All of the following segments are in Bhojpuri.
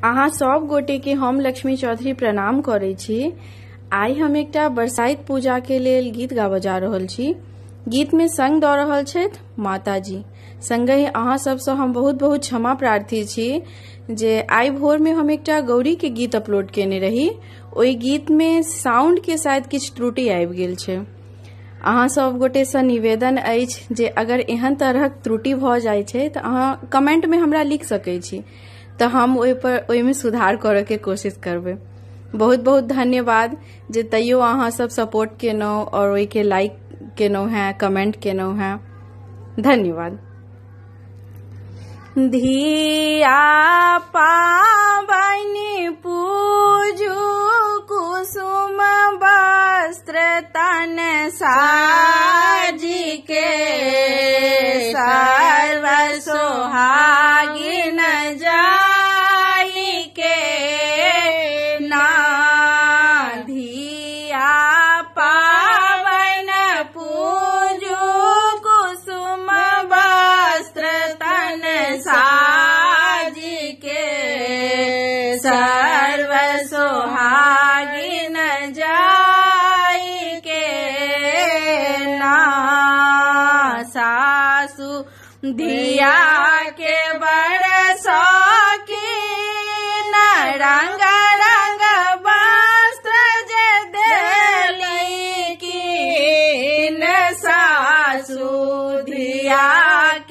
अहाँ सब गोटे के हम लक्ष्मी चौधरी प्रणाम करे छी। आई हम एकटा बरसाइत पूजा के लेल गीत गाबऽ जा रहल छी। गीत में संग दऽ रहल छथि माताजी। संगे अहाँ सबसँ हम बहुत बहुत क्षमा प्रार्थी छी जे आई भोर में हम एकटा गौरी के गीत अपलोड केने रही। ओई गीत में साउंड के शायद किछु त्रुटि आबि गेल छै। अहाँ सब गोटे से निवेदन अछि जे अगर एहन तरहक त्रुटि भऽ जाइ छै तऽ अहाँ कमेंट में हमरा लिख सकै छी, तऽ हम ओहि में सुधार करऽ के कोशिश करबै। बहुत बहुत धन्यवाद जे तैयो अहाँ सब सपोर्ट केनौ और ओहि के लाइक केनौ हैं, कमेंट केनौ हैं। धन्यवाद। धिया पाबनि पूजू कुसुम वस्त्र तन साजी के, सर्व सोहागिन जाई के ना। धिया पावन पूजू कुसुम वस्त्र तन साजी के, सर्व सोहागिन जाई के ना। सासु धिया के बड़ शौकीन, रंग रंग वस्त्र जे देली कीन। सासु धिया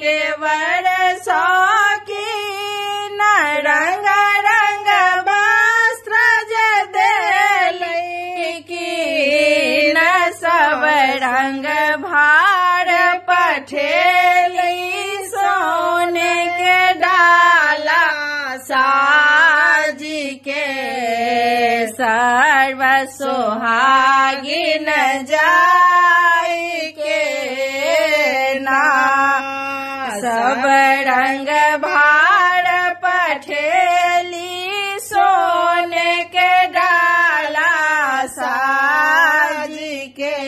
के बड़ शौकीन, रंग रंग वस्त्र जे देली कीन। सब रंग भार पठेली सोने के डाला साजी के, सर्व सोहागिन जाई के ना। सब रंग भार पठेली सोने के डाला साजी के,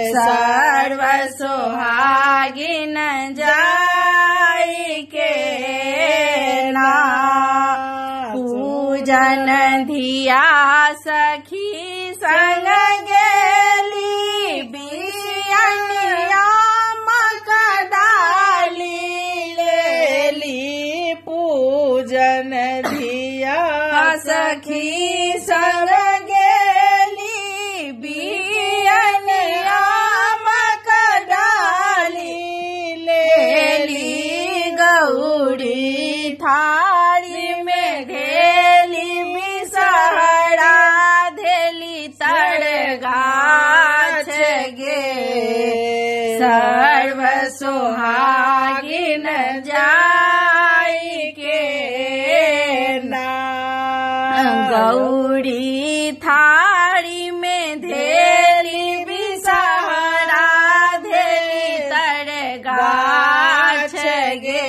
सर्व सोहागिन जाई के ना। पूजन धिया सखी संग गेली, बियनिया मक डाली लेली। पूजन धिया सखी संग गेली, बियनिया मक डाली लेली। गौरी थारी में धेली बिसहरा धेली तर गाछ गे, सर्व सोहागिन जाई के ना। गौरी थारी में धेली बिसहरा धेली तर गाछ गे,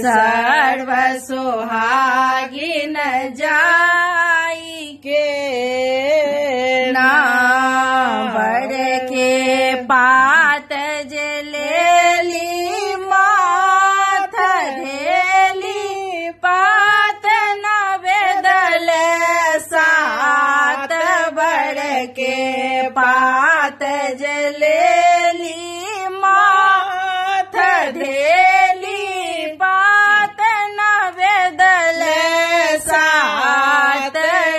सर्व सोहागिन जाई के ना। बड़ के पात जे लेली माथ धेली, पात नवेदल सात। बड़ के पात जे लेली माथ धेली, पात नवेदल सात।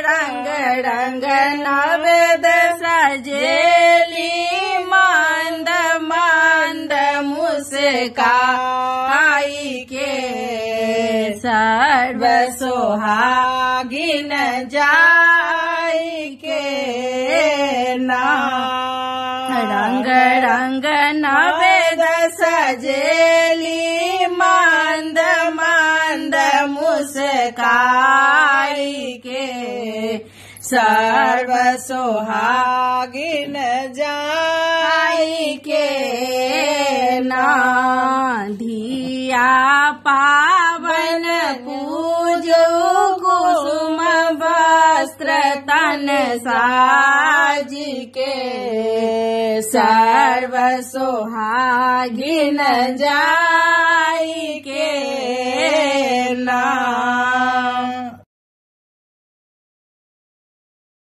रंग रंग नवेद सजेली, मंद मंद मुस्काई के, सर्व सोहागिन जाई के ना। रंग रंग नवेद सजेली, मंद मंद मुस्काई के, सर्व सोहागिन जाई के ना। धिया पावन पूजो कुसुम वस्त्र तन साजी के, सर्व सोहागिन जाई के ना।